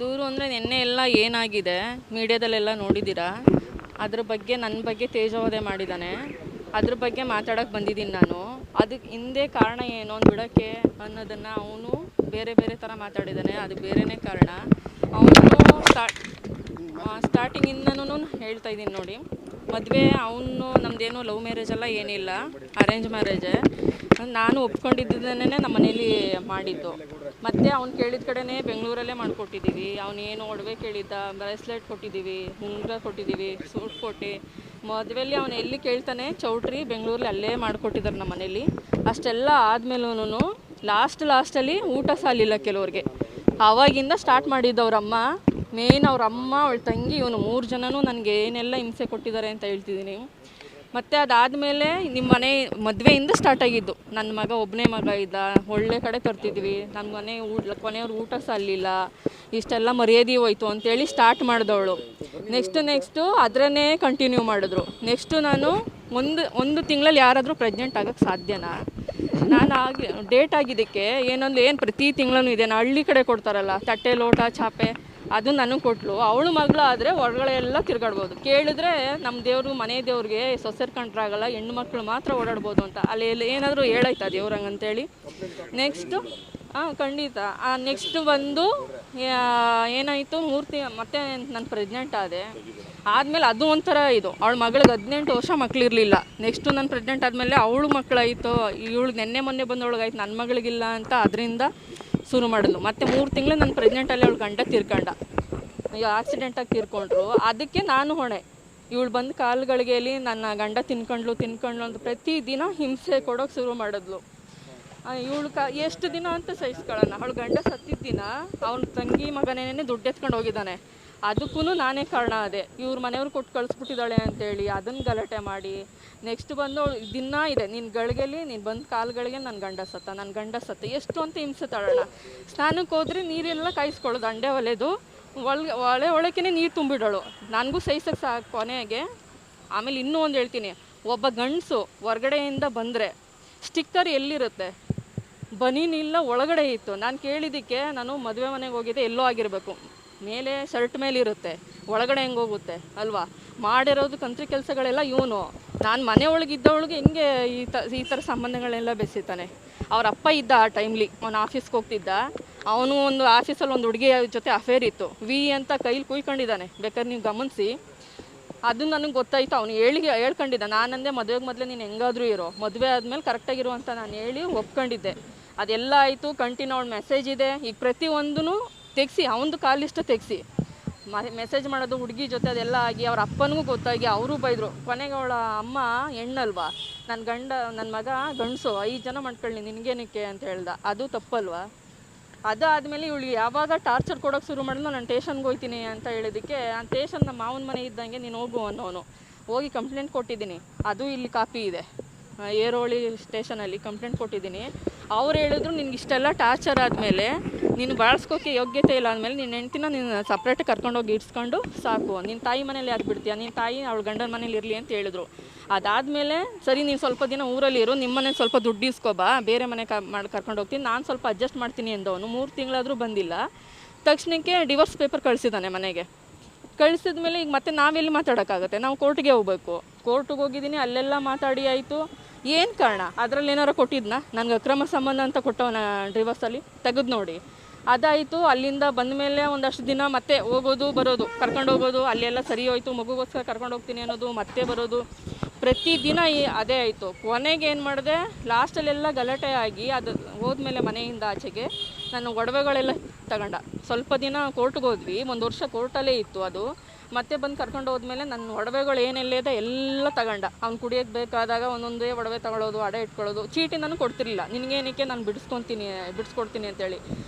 ದೂರು ಅಂದರೆ ನಿನ್ನೆ ಎಲ್ಲ ಏನಾಗಿದೆ ಮೀಡಿಯಾದಲ್ಲೆಲ್ಲ ನೋಡಿದ್ದೀರಾ. ಅದ್ರ ಬಗ್ಗೆ ನನ್ನ ಬಗ್ಗೆ ತೇಜೋವಧೆ ಮಾಡಿದ್ದಾನೆ. ಅದ್ರ ಬಗ್ಗೆ ಮಾತಾಡೋಕ್ಕೆ ಬಂದಿದ್ದೀನಿ ನಾನು. ಅದಕ್ಕೆ ಹಿಂದೆ ಕಾರಣ ಏನು ಅಂತ ಬಿಡೋಕ್ಕೆ ಅನ್ನೋದನ್ನು ಅವನು ಬೇರೆ ಬೇರೆ ಥರ ಮಾತಾಡಿದ್ದಾನೆ. ಅದು ಬೇರೆಯೇ ಕಾರಣ. ಅವನು ಸ್ಟಾರ್ಟಿಂಗಿಂದನೂ ಹೇಳ್ತಾ ಇದ್ದೀನಿ ನೋಡಿ, ಮದುವೆ ಅವನು ನಮ್ಮದೇನು ಲವ್ ಮ್ಯಾರೇಜ್ ಎಲ್ಲ ಏನಿಲ್ಲ, ಅರೇಂಜ್ ಮ್ಯಾರೇಜೇ. ನಾನು ಒಪ್ಕೊಂಡಿದ್ದನ್ನೇ ನಮ್ಮ ಮನೇಲಿ ಮಾಡಿದ್ದು. ಮತ್ತು ಅವ್ನು ಕೇಳಿದ ಕಡೆನೇ ಬೆಂಗಳೂರಲ್ಲೇ ಮಾಡಿಕೊಟ್ಟಿದ್ದೀವಿ. ಅವನೇನು ಒಡವೆ ಕೇಳಿದ್ದ, ಬ್ರೇಸ್ಲೆಟ್ ಕೊಟ್ಟಿದ್ದೀವಿ, ಉಂಗುರ ಕೊಟ್ಟಿದ್ದೀವಿ, ಸೂಟ್ ಕೊಟ್ಟು ಮದುವೆಯಲ್ಲಿ ಅವನು ಎಲ್ಲಿ ಕೇಳ್ತಾನೆ ಚೌಟ್ರಿ ಬೆಂಗಳೂರಲ್ಲಿ ಅಲ್ಲೇ ಮಾಡಿಕೊಟ್ಟಿದ್ದಾರೆ ನಮ್ಮ ಮನೇಲಿ. ಅಷ್ಟೆಲ್ಲ ಆದಮೇಲೂ ಲಾಸ್ಟಲ್ಲಿ ಊಟ ಸಾಲಿಲ್ಲ ಕೆಲವ್ರಿಗೆ. ಆವಾಗಿಂದ ಸ್ಟಾರ್ಟ್ ಮಾಡಿದ್ದು ಅವರಮ್ಮ. ಮೇಯ್ನ್ ಅವರಮ್ಮ, ಅವಳ ತಂಗಿ, ಇವನು 3 ಜನನೂ ನನಗೆ ಏನೆಲ್ಲ ಹಿಂಸೆ ಕೊಟ್ಟಿದ್ದಾರೆ ಅಂತ ಹೇಳ್ತಿದ್ದೀನಿ. ಮತ್ತು ಅದಾದಮೇಲೆ ನಿಮ್ಮ ಮನೆ ಮದುವೆಯಿಂದ ಸ್ಟಾರ್ಟ್ ಆಗಿದ್ದು. ನನ್ನ ಮಗ ಒಬ್ಬನೇ ಮಗ ಇದ್ದ, ಒಳ್ಳೆ ಕಡೆ ತರ್ತಿದ್ವಿ, ನನ್ನ ಮನೆ ಕೊನೆಯವ್ರು ಊಟ ಸಾಲಿಲ್ಲ, ಇಷ್ಟೆಲ್ಲ ಮರ್ಯಾದೆ ಹೋಯ್ತು ಅಂತೇಳಿ ಸ್ಟಾರ್ಟ್ ಮಾಡಿದವಳು. ನೆಕ್ಸ್ಟು ಅದರನ್ನೇ ಕಂಟಿನ್ಯೂ ಮಾಡಿದ್ರು. ನೆಕ್ಸ್ಟು ನಾನು ಒಂದು ತಿಂಗಳಲ್ಲಿ ಯಾರಾದರೂ ಪ್ರೆಗ್ನೆಂಟ್ ಆಗೋಕ್ಕೆ ಸಾಧ್ಯನಾ? ನಾನು ಡೇಟ್ ಆಗಿದ್ದಕ್ಕೆ ಏನು ಪ್ರತಿ ತಿಂಗಳೂ ಇದೆ. ನಾನು ಹಳ್ಳಿ ಕಡೆ ಕೊಡ್ತಾರಲ್ಲ ತಟ್ಟೆ ಲೋಟ ಚಾಪೆ, ಅದು ನನಗೆ ಕೊಟ್ಟಳು. ಅವಳು ಮಗಳು ಆದರೆ ಹೊರಗಡೆ ಎಲ್ಲ ತಿರುಗಾಡ್ಬೋದು. ಕೇಳಿದ್ರೆ ನಮ್ಮ ದೇವರು ಮನೆ ದೇವ್ರಿಗೆ ಸೊಸೆರ್ ಕಂಡ್ರಾಗಲ್ಲ, ಹೆಣ್ಣು ಮಕ್ಕಳು ಮಾತ್ರ ಓಡಾಡ್ಬೋದು ಅಂತ. ಅಲ್ಲಿ ಏನಾದರೂ ಹೇಳಾಯ್ತಾ ದೇವ್ರಂಗೆ ಅಂತೇಳಿ. ನೆಕ್ಸ್ಟು ಖಂಡಿತ ನೆಕ್ಸ್ಟ್ ಬಂದು ಏನಾಯಿತು, 3 ತಿಂಗಳು ಮತ್ತೆ ನಾನು ಪ್ರೆಗ್ನೆಂಟ್ ಆದೆ. ಆದಮೇಲೆ ಅದು ಒಂಥರ ಇದು, ಅವಳ ಮಗಳಿಗೆ 18 ವರ್ಷ ಮಕ್ಕಳಿರಲಿಲ್ಲ. ನೆಕ್ಸ್ಟು ನಾನು ಪ್ರೆಗ್ನೆಂಟ್ ಆದಮೇಲೆ ಅವಳು ಮಕ್ಕಳಾಯಿತು. ಇವಳು ಮೊನ್ನೆ ಬಂದವಳಿಗಾಯ್ತು, ನನ್ನ ಮಗಳಿಗಿಲ್ಲ ಅಂತ ಅದರಿಂದ ಶುರು ಮಾಡಿದ್ಲು. ಮತ್ತು 3 ತಿಂಗಳು ನಾನು ಪ್ರೆಗ್ನೆಂಟಲ್ಲಿ ಅವಳು ಗಂಡ ತೀರ್ಕೊಂಡ, ಆಕ್ಸಿಡೆಂಟಾಗಿ ತೀರ್ಕೊಂಡ್ರು. ಅದಕ್ಕೆ ನಾನು ಹೊಣೆ. ಇವಳು ಬಂದು ಕಾಲುಗಳಿಗೆಯಲ್ಲಿ ನನ್ನ ಗಂಡ ತಿನ್ಕೊಂಡ್ಲು ಅಂತ ಪ್ರತಿದಿನ ಹಿಂಸೆ ಕೊಡೋಕೆ ಶುರು ಮಾಡಿದ್ಲು. ಇವಳು ಎಷ್ಟು ದಿನ ಅಂತ ಸಹಿಸ್ಕೊಳ್ಳೋಣ. ಅವಳು ಗಂಡ ಸತ್ತಿದ್ದ ದಿನ ಅವನ ತಂಗಿ ಮಗನೇನೆ ದುಡ್ಡು ಎತ್ಕೊಂಡು ಹೋಗಿದ್ದಾನೆ. ಅದಕ್ಕೂ ನಾನೇ ಕಾರಣ ಅದೇ. ಇವ್ರ ಮನೆಯವ್ರು ಕೊಟ್ಟು ಕಳಿಸ್ಬಿಟ್ಟಿದ್ದಾಳೆ ಅಂತೇಳಿ ಅದನ್ನು ಗಲಾಟೆ ಮಾಡಿ ನೆಕ್ಸ್ಟ್ ಬಂದು ದಿನ ಇದೆ, ನಿನ್ನ ಗಳಿಗೆಲಿ ನೀನು ಬಂದು ಕಾಲುಗಳಿಗೆ ನನ್ನ ಗಂಡ ಸತ್ತ ಎಷ್ಟು ಅಂತ ಹಿಂಸೆ ತಳೋಣ. ಸ್ನಾನಕ್ಕೆ ಹೋದ್ರೆ ನೀರೆಲ್ಲ ಕಾಯಿಸ್ಕೊಳ್ಳೋದು, ಅಂಡೆ ಒಲೆದು ಒಳಕ್ಕೆ ನೀರು ತುಂಬಿಡೋಳು. ನನಗೂ ಸಹಿಸಕ್ಕೆ ಸಾಕು ಕೊನೆಗೆ. ಆಮೇಲೆ ಇನ್ನೂ ಒಂದು ಹೇಳ್ತೀನಿ, ಒಬ್ಬ ಗಂಡಸು ಹೊರಗಡೆಯಿಂದ ಬಂದರೆ ಸ್ಟಿಕ್ಕರ್ ಎಲ್ಲಿರುತ್ತೆ? ಬನೀನಿಲ್ಲ, ಒಳಗಡೆ ಇತ್ತು. ನಾನು ಕೇಳಿದ್ದಕ್ಕೆ ನಾನು ಮದುವೆ ಮನೆಗೆ ಹೋಗಿದ್ದೆ, ಎಲ್ಲೋ ಆಗಿರಬೇಕು, ಮೇಲೆ ಶರ್ಟ್ ಮೇಲೆ ಇರುತ್ತೆ, ಒಳಗಡೆ ಹೆಂಗೆ ಹೋಗುತ್ತೆ ಅಲ್ವಾ? ಮಾಡಿರೋದು ಕಂತ್ರಿ ಕೆಲಸಗಳೆಲ್ಲ ಇವನು. ನಾನು ಮನೆ ಒಳಗಿದ್ದವಳಿಗೆ ಹಿಂಗೆ ಈ ಥರ ಸಂಬಂಧಗಳೆಲ್ಲ ಬೆಸೀತಾನೆ. ಅವ್ರ ಅಪ್ಪ ಇದ್ದ ಆ ಟೈಮ್ಲಿ, ಅವನು ಆಫೀಸ್ಗೆ ಹೋಗ್ತಿದ್ದ. ಅವನು ಒಂದು ಆಫೀಸಲ್ಲಿ ಒಂದು ಹುಡುಗಿ ಜೊತೆ ಅಫೇರ್ ಇತ್ತು, ವಿ ಅಂತ ಕೈಲಿ ಕುಯ್ಕೊಂಡಿದ್ದಾನೆ, ಬೇಕಾದ್ರೆ ನೀವು ಗಮನಿಸಿ. ಅದು ನನಗೆ ಗೊತ್ತಾಯಿತು, ಅವನು ಹೇಳ್ಕೊಂಡಿದ್ದ. ನಾನಂದೆ ಮದುವೆಗೆ ಮೊದಲೇ ನೀನು ಹೆಂಗಾದರೂ ಇರೋ, ಮದುವೆ ಆದಮೇಲೆ ಕರೆಕ್ಟಾಗಿರು ಅಂತ ನಾನು ಹೇಳಿ ಒಪ್ಕೊಂಡಿದ್ದೆ. ಅದೆಲ್ಲ ಆಯಿತು. ಕಂಟಿನ್ಯೂ ಅವಳು ಮೆಸೇಜ್ ಇದೆ, ಈಗ ಪ್ರತಿಯೊಂದೂ ತೆಗೆಸಿ, ಅವನದು ಕಾಲಿಷ್ಟ ತೆಗೆಸಿ ಮೆಸೇಜ್ ಮಾಡೋದು ಹುಡುಗಿ ಜೊತೆ ಅದೆಲ್ಲ ಆಗಿ ಅವ್ರ ಅಪ್ಪನಿಗೂ ಗೊತ್ತಾಗಿ ಅವರು ಬೈದರು. ಕೊನೆಗೆ ಅವಳ ಅಮ್ಮ ಹೆಣ್ಣಲ್ವಾ, ನನ್ನ ಮಗ ಗಂಡಸು, 5 ಜನ ಮಾಡ್ಕೊಳ್ಳಿ ನಿನಗೇನಕ್ಕೆ ಅಂತ ಹೇಳ್ದ. ಅದು ತಪ್ಪಲ್ವಾ? ಅದಾದಮೇಲೆ ಇವಳಿಗೆ ಯಾವಾಗ ಟಾರ್ಚರ್ ಕೊಡೋಕೆ ಶುರು ಮಾಡಿದ್ನೋ, ನಾನು ಸ್ಟೇಷನ್ಗೆ ಹೋಗ್ತೀನಿ ಅಂತ ಹೇಳಿದ್ದಕ್ಕೆ, ಆ ಸ್ಟೇಷನ್ ನಮ್ಮ ಮಾವನ ಮನೆ ಇದ್ದಂಗೆ ನೀನು ಹೋಗು ಅನ್ನೋನು. ಹೋಗಿ ಕಂಪ್ಲೇಂಟ್ ಕೊಟ್ಟಿದ್ದೀನಿ, ಅದು ಇಲ್ಲಿ ಕಾಪಿ ಇದೆ, ಏರೋಳಿ ಸ್ಟೇಷನಲ್ಲಿ ಕಂಪ್ಲೇಂಟ್ ಕೊಟ್ಟಿದ್ದೀನಿ. ಅವ್ರು ಹೇಳಿದ್ರು, ನಿನ್ಗೆ ಇಷ್ಟೆಲ್ಲ ಟಾರ್ಚರ್ ಆದಮೇಲೆ ನೀನು ಬಾಳಿಸ್ಕೋಕ್ಕೆ ಯೋಗ್ಯತೆ ಇಲ್ಲ ಅಂದಮೇಲೆ ನಿನ್ನ ಹೆಂಡ್ತಿನ ನೀನು ಸಪ್ರೇಟಾಗಿ ಕರ್ಕೊಂಡೋಗಿ ಇಡ್ಸ್ಕೊಂಡು ಸಾಕು, ನಿನ್ನ ತಾಯಿ ಮನೇಲಿ ಯಾಕೆ ಬಿಡ್ತೀಯ, ನಿನ್ನ ತಾಯಿ ಅವಳ ಗಂಡನ ಮನೇಲಿ ಇರಲಿ ಅಂತ ಹೇಳಿದ್ರು. ಅದಾದಮೇಲೆ ಸರಿ ನೀನು ಸ್ವಲ್ಪ ದಿನ ಊರಲ್ಲಿ ಇರು, ನಿಮ್ಮ ಮನೇಲಿ ಸ್ವಲ್ಪ ದುಡ್ಡು ಇಸ್ಕೊಬಾ, ಬೇರೆ ಮನೆ ಕರ್ಕೊಂಡು ಹೋಗ್ತೀನಿ, ನಾನು ಸ್ವಲ್ಪ ಅಡ್ಜಸ್ಟ್ ಮಾಡ್ತೀನಿ ಎಂದವನು. 3 ತಿಂಗಳಾದರೂ ಬಂದಿಲ್ಲ. ತಕ್ಷಣಕ್ಕೆ ಡಿವೋರ್ಸ್ ಪೇಪರ್ ಕಳಿಸಿದ್ದಾನೆ ಮನೆಗೆ. ಕಳಿಸಿದ್ಮೇಲೆ ಈಗ ಮತ್ತೆ ನಾವೆಲ್ಲಿ ಮಾತಾಡೋಕ್ಕಾಗುತ್ತೆ? ನಾವು ಕೋರ್ಟ್ಗೆ ಹೋಗ್ಬೇಕು. ಕೋರ್ಟಿಗೆ ಹೋಗಿದ್ದೀನಿ, ಅಲ್ಲೆಲ್ಲ ಮಾತಾಡಿ ಆಯಿತು. ಏನು ಕಾರಣ? ಅದರಲ್ಲಿ ಏನಾರು ಕೊಟ್ಟಿದ್ನಾ? ನನಗೆ ಅಕ್ರಮ ಸಂಬಂಧ ಅಂತ ಕೊಟ್ಟವನ ಡಿವೋರ್ಸಲ್ಲಿ ತೆಗೆದು ನೋಡಿ. ಅದಾಯಿತು. ಅಲ್ಲಿಂದ ಬಂದ ಮೇಲೆ ಒಂದಷ್ಟು ದಿನ ಮತ್ತೆ ಹೋಗೋದು ಬರೋದು, ಕರ್ಕೊಂಡು ಹೋಗೋದು, ಅಲ್ಲೆಲ್ಲ ಸರಿ ಹೋಯ್ತು, ಮಗುಗೋಸ್ಕರ ಕರ್ಕೊಂಡು ಹೋಗ್ತೀನಿ ಅನ್ನೋದು, ಮತ್ತೆ ಬರೋದು, ಪ್ರತಿದಿನ ಅದೇ ಆಯಿತು. ಕೊನೆಗೆ ಏನು ಮಾಡಿದೆ, ಲಾಸ್ಟಲ್ಲೆಲ್ಲ ಗಲಾಟೆ ಆಗಿ ಅದು ಹೋದ್ಮೇಲೆ ಮನೆಯಿಂದ ಆಚೆಗೆ ನನ್ನ ಒಡವೆಗಳೆಲ್ಲ ತಗೊಂಡ. ಸ್ವಲ್ಪ ದಿನ ಕೋರ್ಟ್ಗೆ ಹೋದ್ವಿ, 1 ವರ್ಷ ಕೋರ್ಟಲ್ಲೇ ಇತ್ತು ಅದು. ಮತ್ತೆ ಬಂದು ಕರ್ಕೊಂಡು ಹೋದ್ಮೇಲೆ ನನ್ನ ಒಡವೆಗಳು ಏನೆಲ್ಲ ಇದೆ ಎಲ್ಲ ತಗೊಂಡ. ಅವ್ನು ಕುಡಿಯೋಕ್ಕೆ ಬೇಕಾದಾಗ ಒಂದೊಂದೇ ಒಡವೆ ತಗೊಳ್ಳೋದು, ಅಡ ಇಟ್ಕೊಳ್ಳೋದು. ಚೀಟಿ ನಾನು ಕೊಡ್ತಿರಲಿಲ್ಲ, ನಿನಗೇನಕ್ಕೆ ನಾನು ಬಿಡಿಸ್ಕೊಡ್ತೀನಿ ಅಂತೇಳಿ.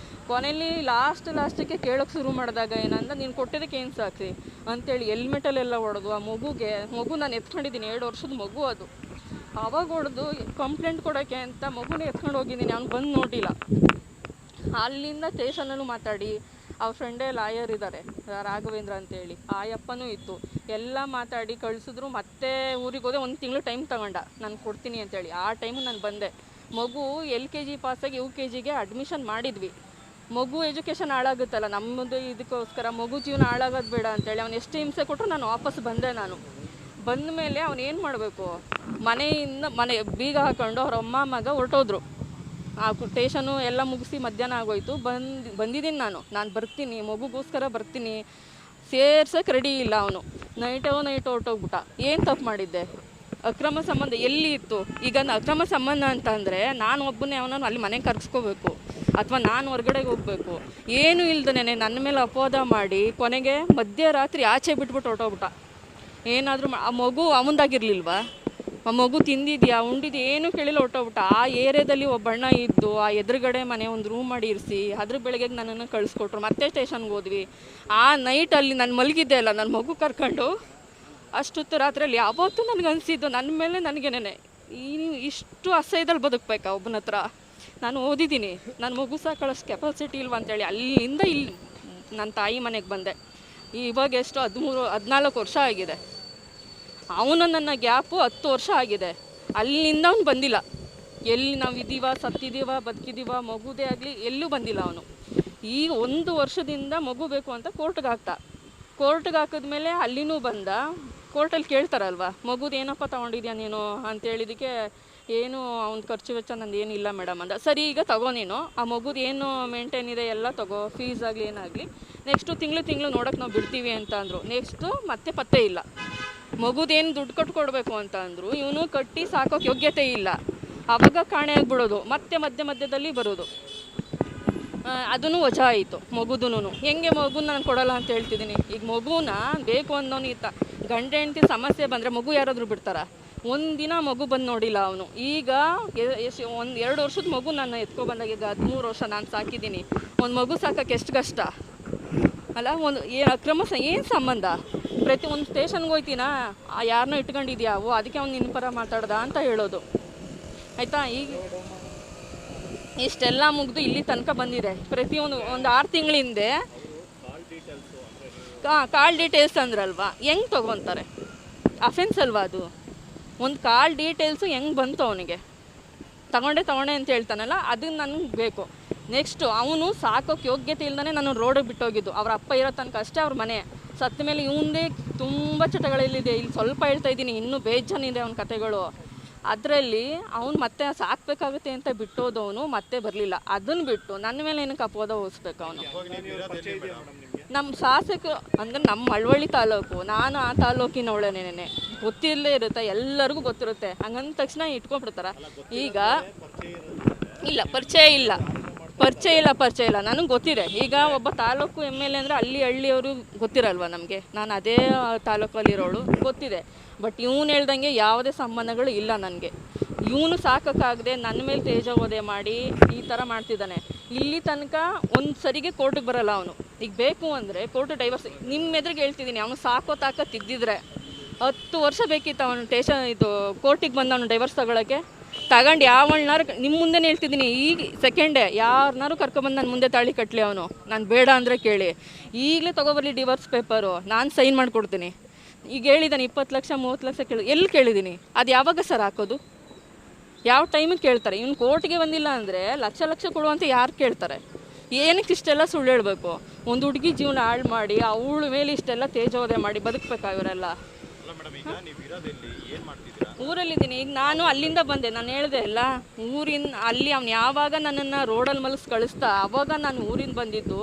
ಕೊನೆಯಲ್ಲಿ ಲಾಸ್ಟಿಗೆ ಕೇಳೋಕ್ಕೆ ಶುರು ಮಾಡಿದಾಗ ಏನಂದ, ನೀನು ಕೊಟ್ಟಿದ್ದಕ್ಕೆ ಏನು ಸಾಕ್ಷಿ ಅಂತೇಳಿ ಹೆಲ್ಮೆಟಲ್ಲೆಲ್ಲ ಹೊಡೆದು ಆ ಮಗು ನಾನು ಎತ್ಕೊಂಡಿದ್ದೀನಿ, 2 ವರ್ಷದ ಮಗು ಅದು. ಆವಾಗ ಹೊಡೆದು ಕಂಪ್ಲೇಂಟ್ ಕೊಡೋಕ್ಕೆ ಅಂತ ಮಗುನೇ ಎತ್ಕೊಂಡು ಹೋಗಿದ್ದೀನಿ, ಅವ್ನು ಬಂದು ನೋಡಿಲ್ಲ. ಅಲ್ಲಿಂದ ಸ್ಟೇಷನಲ್ಲೂ ಮಾತಾಡಿ, ಅವ್ರ ಫ್ರೆಂಡೇ ಲಾಯರ್ ಇದ್ದಾರೆ, ರಾಘವೇಂದ್ರ ಅಂತೇಳಿ, ಆ ಅಪ್ಪನೂ ಇತ್ತು, ಎಲ್ಲ ಮಾತಾಡಿ ಕಳಿಸಿದ್ರು. ಮತ್ತೆ ಊರಿಗೆ ಹೋದೆ, 1 ತಿಂಗಳು ಟೈಮ್ ತಗೊಂಡ ನಾನು ಕೊಡ್ತೀನಿ ಅಂತೇಳಿ. ಆ ಟೈಮು ನಾನು ಬಂದೆ. ಮಗು LKG ಪಾಸಾಗಿ UKGಗೆ ಅಡ್ಮಿಷನ್ ಮಾಡಿದ್ವಿ. ಮಗು ಎಜುಕೇಷನ್ ಹಾಳಾಗುತ್ತಲ್ಲ, ನಮ್ಮದು ಇದಕ್ಕೋಸ್ಕರ ಮಗು ಜೀವನ ಹಾಳಾಗೋದು ಬೇಡ ಅಂತೇಳಿ ಅವ್ನು ಎಷ್ಟು ಹಿಂಸೆ ಕೊಟ್ಟರು ನಾನು ವಾಪಸ್ ಬಂದೆ. ನಾನು ಬಂದ ಮೇಲೆ ಅವ್ನು ಏನು ಮಾಡಬೇಕು, ಮನೆ ಬೀಗ ಹಾಕೊಂಡು ಅವ್ರ ಅಮ್ಮ ಮಗ ಹೊರಟೋದ್ರು. ಆ ಟೇಷನು ಎಲ್ಲ ಮುಗಿಸಿ ಮಧ್ಯಾಹ್ನ ಆಗೋಯ್ತು. ಬಂದಿದ್ದೀನಿ ನಾನು ಬರ್ತೀನಿ, ಮಗುಗೋಸ್ಕರ ಬರ್ತೀನಿ, ಸೇರ್ಸೋಕ್ಕೆ ರೆಡಿ ಇಲ್ಲ ಅವನು. ನೈಟ್ ಹೊರಟೋಗ್ಬಿಟ್ಟ. ಏನು ತಪ್ಪು ಮಾಡಿದ್ದೆ? ಅಕ್ರಮ ಸಂಬಂಧ ಎಲ್ಲಿ ಇತ್ತು? ಈಗ ಅಕ್ರಮ ಸಂಬಂಧ ಅಂತಂದರೆ ನಾನು ಒಬ್ಬನೇ ಅವನನ್ನು ಅಲ್ಲಿ ಮನೆಗೆ ಕರ್ಸ್ಕೋಬೇಕು ಅಥವಾ ನಾನು ಹೊರಗಡೆಗೆ ಹೋಗಬೇಕು. ಏನೂ ಇಲ್ದೇ ನನ್ನ ಮೇಲೆ ಅಪವಾದ ಮಾಡಿ ಕೊನೆಗೆ ಮಧ್ಯರಾತ್ರಿ ಆಚೆ ಬಿಟ್ಬಿಟ್ಟು ಹೊರಟೋಗ್ಬಿಟ್ಟ. ಏನಾದರೂ ಆ ಮಗು ಅವನದಾಗಿರ್ಲಿಲ್ವಾ? ಆ ಮಗು ತಿಂದಿದ್ಯಾ ಉಂಡಿದ್ಯಾ ಏನೂ ಕೇಳಿಲ್ಲ, ಹೊರಟೋಗ್ಬಿಟ್ಟ. ಆ ಏರಿಯಾದಲ್ಲಿ ಒಬ್ಬ ಅಣ್ಣ ಇದ್ದು ಆ ಎದುರುಗಡೆ ಮನೆ ಒಂದು ರೂಮ್ ಮಾಡಿ ಇರಿಸಿ ಅದ್ರ ಬೆಳಗ್ಗೆ ನನ್ನನ್ನು ಕಳಿಸ್ಕೊಟ್ರು. ಮತ್ತೆ ಸ್ಟೇಷನ್ಗೆ ಹೋದ್ವಿ. ಆ ನೈಟಲ್ಲಿ ನಾನು ಮಲಗಿದ್ದೆ ಅಲ್ಲ, ನನ್ನ ಮಗು ಕರ್ಕೊಂಡು ಅಷ್ಟೊತ್ತು ರಾತ್ರಿಯಲ್ಲಿ ಯಾವತ್ತೂ ನನಗನ್ಸಿದ್ದು ನನ್ನ ಮೇಲೆ ನನಗೇನೆ ಇಷ್ಟು ಅಸಹ್ಯದಲ್ಲಿ ಬದುಕಬೇಕಾ ಒಬ್ಬನ ಹತ್ರ? ನಾನು ಓದಿದ್ದೀನಿ, ನನ್ನ ಮಗು ಸಾಕೊಳ್ಳೋಷ್ಟು ಕೆಪಾಸಿಟಿ ಇಲ್ವಾ ಅಂತೇಳಿ ಅಲ್ಲಿಂದ ಇಲ್ಲಿ ನನ್ನ ತಾಯಿ ಮನೆಗೆ ಬಂದೆ. ಇವಾಗ ಎಷ್ಟು 14 ವರ್ಷ ಆಗಿದೆ. ಅವನು ನನ್ನ ಗ್ಯಾಪು 10 ವರ್ಷ ಆಗಿದೆ. ಅಲ್ಲಿಂದ ಅವನು ಬಂದಿಲ್ಲ. ಎಲ್ಲಿ ನಾವು ಇದ್ದೀವ, ಸತ್ತಿದ್ದೀವ, ಬದುಕಿದ್ದೀವ, ಮಗುದೇ ಆಗಲಿ ಎಲ್ಲೂ ಬಂದಿಲ್ಲ ಅವನು. ಈಗ 1 ವರ್ಷದಿಂದ ಮಗು ಬೇಕು ಅಂತ ಕೋರ್ಟ್ಗೆ ಹಾಕಿದ್ಮೇಲೆ ಅಲ್ಲಿನೂ ಬಂದ. ಕೋರ್ಟಲ್ಲಿ ಕೇಳ್ತಾರಲ್ವ, ಮಗುದು ಏನಪ್ಪ ತೊಗೊಂಡಿದ್ಯಾ ನೀನು ಅಂತೇಳಿದಕ್ಕೆ ಏನು ಅವ್ನ ಖರ್ಚು ವೆಚ್ಚ ನಂದು ಏನಿಲ್ಲ ಮೇಡಮ್ ಅಂದ. ಸರಿ ಈಗ ತಗೋ ನೀನು, ಆ ಮಗುದು ಏನು ಮೇಂಟೈನ್ ಇದೆ ಎಲ್ಲ ತಗೋ, ಫೀಸ್ ಆಗಲಿ ಏನಾಗಲಿ, ನೆಕ್ಸ್ಟು ತಿಂಗಳು ನೋಡೋಕೆ ನಾವು ಬಿಡ್ತೀವಿ ಅಂತ ಅಂದರು. ನೆಕ್ಸ್ಟು ಮತ್ತೆ ಪತ್ತೆ ಇಲ್ಲ. ಮಗುದೇನು ದುಡ್ಡು ಕೊಡಬೇಕು ಅಂತ ಅಂದರು. ಇವನು ಕಟ್ಟಿ ಸಾಕೋಕ್ಕೆ ಯೋಗ್ಯತೆ ಇಲ್ಲ. ಆವಾಗ ಕಾಣೆ ಆಗಿಬಿಡೋದು, ಮತ್ತೆ ಮಧ್ಯದಲ್ಲಿ ಬರೋದು. ಅದೂ ವಜಾ ಆಯಿತು ಮಗುದೂ. ಹೆಂಗೆ ಮಗುನ ನಾನು ಕೊಡೋಲ್ಲ ಅಂತ ಹೇಳ್ತಿದ್ದೀನಿ. ಈಗ ಮಗುನ ಬೇಕು ಅನ್ನೋನು ಈತ ಗಂಡ ಹೆಂಡತಿ ಸಮಸ್ಯೆ ಬಂದರೆ ಮಗು ಯಾರಾದರೂ ಬಿಡ್ತಾರ? ಒಂದಿನ ಮಗು ಬಂದು ನೋಡಿಲ್ಲ ಅವನು. ಈಗ 2 ವರ್ಷದ ಮಗು ನಾನು ಎತ್ಕೊಬಂದಾಗ, ಈಗ 13 ವರ್ಷ ನಾನು ಸಾಕಿದ್ದೀನಿ. ಒಂದು ಮಗು ಸಾಕೋಕ್ಕೆ ಎಷ್ಟು ಕಷ್ಟ ಅಲ್ಲ? ಅಕ್ರಮ ಏನು ಸಂಬಂಧ? ಒಂದು ಸ್ಟೇಷನ್ಗೆ ಹೋಯ್ತೀನಾ, ಯಾರನ್ನೋ ಇಟ್ಕೊಂಡಿದ್ಯಾವು, ಅದಕ್ಕೆ ಅವ್ನು ನಿನ್ನ ಪರ ಮಾತಾಡ್ದ ಅಂತ ಹೇಳೋದು ಆಯಿತಾ? ಈಗ ಇಷ್ಟೆಲ್ಲ ಮುಗಿದು ಇಲ್ಲಿ ತನಕ ಬಂದಿದೆ. ಪ್ರತಿಯೊಂದು 6 ತಿಂಗಳ ಹಿಂದೆ ಕಾಲ್ ಡೀಟೇಲ್ಸ್ ಅಂದ್ರಲ್ವಾ, ಹೆಂಗೆ ತೊಗೊತಾರೆ? ಅಫೆನ್ಸ್ ಅಲ್ವಾ ಅದು? ಒಂದು ಕಾಲ್ ಡೀಟೇಲ್ಸು ಹೆಂಗೆ ಬಂತು ಅವನಿಗೆ? ತಗೊಂಡೆ ಅಂತ ಹೇಳ್ತಾನಲ್ಲ, ಅದನ್ನು ನನಗೆ ಬೇಕು. ನೆಕ್ಸ್ಟು ಅವನು ಸಾಕೋಕ್ಕೆ ಯೋಗ್ಯತೆ ಇಲ್ದೇ ನಾನು ರೋಡಿಗೆ ಬಿಟ್ಟೋಗಿದ್ದು. ಅವ್ರ ಅಪ್ಪ ಇರೋ ತನಕ ಅಷ್ಟೇ ಅವ್ರ ಮನೆ. ಸತ್ತ ಮೇಲೆ ಇವಂದೇ ತುಂಬ ಚಟಗಳಿದೆ. ಇಲ್ಲಿ ಸ್ವಲ್ಪ ಹೇಳ್ತಾ ಇದ್ದೀನಿ, ಇನ್ನೂ ಬೇಜಾನಿದೆ ಅವನ ಕತೆಗಳು. ಅದರಲ್ಲಿ ಅವನು ಮತ್ತೆ ಸಾಕಬೇಕಾಗುತ್ತೆ ಅಂತ ಬಿಟ್ಟೋದವನು ಮತ್ತೆ ಬರಲಿಲ್ಲ. ಅದನ್ನು ಬಿಟ್ಟು ನನ್ನ ಮೇಲೆ ಏನಕ್ಕೆ ಅಪವಾದ ಹೊರಿಸ್ಬೇಕು ಅವನು? ನಮ್ಮ ಶಾಸಕ ಅಂದರೆ ನಮ್ಮ ಮಳವಳ್ಳಿ ತಾಲೂಕು, ನಾನು ಆ ತಾಲೂಕಿನವಳೇನೆ, ಗೊತ್ತಿರಲೇ ಇರುತ್ತೆ, ಎಲ್ಲರಿಗೂ ಗೊತ್ತಿರುತ್ತೆ. ಹಂಗಂದ ತಕ್ಷಣ ಇಟ್ಕೊಂಡ್ಬಿಡ್ತಾರ. ಈಗ ಇಲ್ಲ ಪರಿಚಯ ಇಲ್ಲ ನನಗೆ ಗೊತ್ತಿದೆ. ಈಗ ಒಬ್ಬ ತಾಲೂಕು MLA ಅಂದರೆ ಹಳ್ಳಿಯವರು ಗೊತ್ತಿರಲ್ವ ನಮಗೆ? ನಾನು ಅದೇ ತಾಲೂಕಲ್ಲಿರೋಳು, ಗೊತ್ತಿದೆ. ಬಟ್ ಇವನು ಹೇಳ್ದಂಗೆ ಯಾವುದೇ ಸಂಬಂಧಗಳು ಇಲ್ಲ ನನಗೆ. ಇವನು ಸಾಕೋಕ್ಕಾಗದೆ ನನ್ನ ಮೇಲೆ ತೇಜೋವಧೆ ಮಾಡಿ ಈ ಥರ ಮಾಡ್ತಿದ್ದಾನೆ. ಇಲ್ಲಿ ತನಕ ಒಂದು ಸರಿಗೆ ಕೋರ್ಟಿಗೆ ಬರಲ್ಲ ಅವನು. ಈಗ ಬೇಕು ಅಂದರೆ ಕೋರ್ಟ್ ಡೈವರ್ಸ್, ನಿಮ್ಮ ಎದುರಿಗೆ ಹೇಳ್ತಿದ್ದೀನಿ, ಅವನು ಸಾಕೋ ತಾಕತ್ತಿದ್ದಿದ್ರೆ 10 ವರ್ಷ ಬೇಕಿತ್ತು ಅವನು ಕೋರ್ಟಿಗೆ ಬಂದು ಅವನು ಡೈವರ್ಸ್ ತಗೊಳ್ಳೋಕ್ಕೆ. ತಗೊಂಡು ಯಾವಳ್ನಾರು ನಿಮ್ಮ ಮುಂದೆನೇ ಹೇಳ್ತಿದ್ದೀನಿ, ಈಗ ಸೆಕೆಂಡೇ ಯಾರನ್ನಾರು ಕರ್ಕೊಬಂದು ನನ್ನ ಮುಂದೆ ತಾಳಿ ಕಟ್ಟಲಿ ಅವನು. ನಾನು ಬೇಡ ಅಂದರೆ ಕೇಳಿ, ಈಗಲೇ ತೊಗೊಬರಲಿ ಡಿವೋರ್ಸ್ ಪೇಪರು, ನಾನು ಸೈನ್ ಮಾಡಿಕೊಡ್ತೀನಿ. ಈಗ ಹೇಳಿದ್ದಾನೆ 20 ಲಕ್ಷ 30 ಲಕ್ಷ ಎಲ್ಲಿ ಕೇಳಿದ್ದೀನಿ? ಅದು ಯಾವಾಗ ಸರ್ ಹಾಕೋದು? ಯಾವ ಟೈಮಿಗೆ ಕೇಳ್ತಾರೆ? ಇವ್ನು ಕೋರ್ಟಿಗೆ ಬಂದಿಲ್ಲ ಅಂದರೆ ಲಕ್ಷ ಕೊಡುವಂತ ಯಾರು ಕೇಳ್ತಾರೆ? ಏನಕ್ಕೆ ಇಷ್ಟೆಲ್ಲ ಸುಳ್ಳು ಹೇಳಬೇಕು? ಒಂದು ಹುಡುಗಿ ಜೀವನ ಹಾಳು ಮಾಡಿ ಅವಳ ಮೇಲೆ ಇಷ್ಟೆಲ್ಲ ತೇಜೋವಧೆ ಮಾಡಿ ಬದುಕಬೇಕಾಗಿವರೆಲ್ಲ. ಊರಲ್ಲಿದ್ದೀನಿ. ಈಗ ನಾನು ಅಲ್ಲಿಂದ ಬಂದೆ, ನಾನು ಹೇಳಿದೆ ಅಲ್ಲ, ಅಲ್ಲಿ ಅವ್ನು ಯಾವಾಗ ನನ್ನನ್ನು ರೋಡಲ್ಲಿ ಮಲಗಿಸಿ ಕಳಿಸ್ತಾ ಅವಾಗ ನಾನು ಊರಿಂದ ಬಂದಿದ್ದು.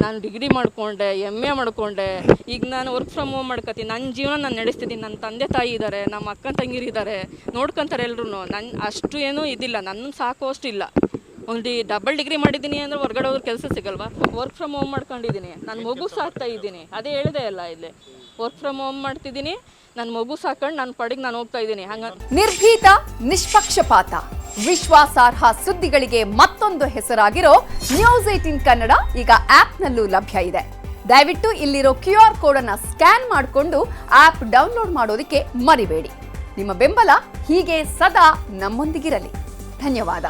ನಾನು ಡಿಗ್ರಿ ಮಾಡಿಕೊಂಡೆ, MA ಮಾಡಿಕೊಂಡೆ. ಈಗ ನಾನು ವರ್ಕ್ ಫ್ರಮ್ ಹೋಮ್ ಮಾಡ್ಕೊತೀನಿ. ನನ್ನ ಜೀವನ ನಾನು ನಡೆಸ್ತಿದ್ದೀನಿ. ನನ್ನ ತಂದೆ ತಾಯಿ ಇದ್ದಾರೆ, ನಮ್ಮ ಅಕ್ಕ ತಂಗಿರಿದ್ದಾರೆ, ನೋಡ್ಕೊತಾರೆ ಎಲ್ಲರೂ. ನನ್ನ ಅಷ್ಟು ಏನೂ ಇದಿಲ್ಲ, ನನ್ನ ಸಾಕುವಷ್ಟು ಇಲ್ಲ. ಒಂದು ಡಬಲ್ ಡಿಗ್ರಿ ಮಾಡಿದ್ದೀನಿ ಅಂದರೆ ಹೊರಗಡೆ ಹೋದ್ರೆ ಕೆಲಸ ಸಿಗಲ್ವಾ? ವರ್ಕ್ ಫ್ರಮ್ ಹೋಮ್ ಮಾಡ್ಕೊಂಡಿದ್ದೀನಿ. ನಾನು ಮಗು ಸಾಕ್ತಾ ಇದ್ದೀನಿ, ಅದೇ ಹೇಳಿದೆ ಅಲ್ಲ, ಇಲ್ಲಿ ವರ್ಕ್ ಫ್ರಮ್ ಹೋಮ್ ಮಾಡ್ತಿದ್ದೀನಿ. ನನ್ನ ಮಗು ಸಾಕೊಂಡು ನನ್ನ ಪಡೆಗೆ ನಾನು ಹೋಗ್ತಾ ಇದ್ದೀನಿ. ನಿರ್ಭೀತ, ನಿಷ್ಪಕ್ಷಪಾತ, ವಿಶ್ವಾಸಾರ್ಹ ಸುದ್ದಿಗಳಿಗೆ ಮತ್ತೊಂದು ಹೆಸರಾಗಿರೋ ನ್ಯೂಸ್ 18 ಕನ್ನಡ ಈಗ ಆಪ್ನಲ್ಲೂ ಲಭ್ಯ ಇದೆ. ದಯವಿಟ್ಟು ಇಲ್ಲಿರೋ QR ಕೋಡ್ ಅನ್ನ ಸ್ಕ್ಯಾನ್ ಮಾಡಿಕೊಂಡು ಆಪ್ ಡೌನ್ಲೋಡ್ ಮಾಡೋದಕ್ಕೆ ಮರಿಬೇಡಿ. ನಿಮ್ಮ ಬೆಂಬಲ ಹೀಗೆ ಸದಾ ನಮ್ಮೊಂದಿಗಿರಲಿ. ಧನ್ಯವಾದ.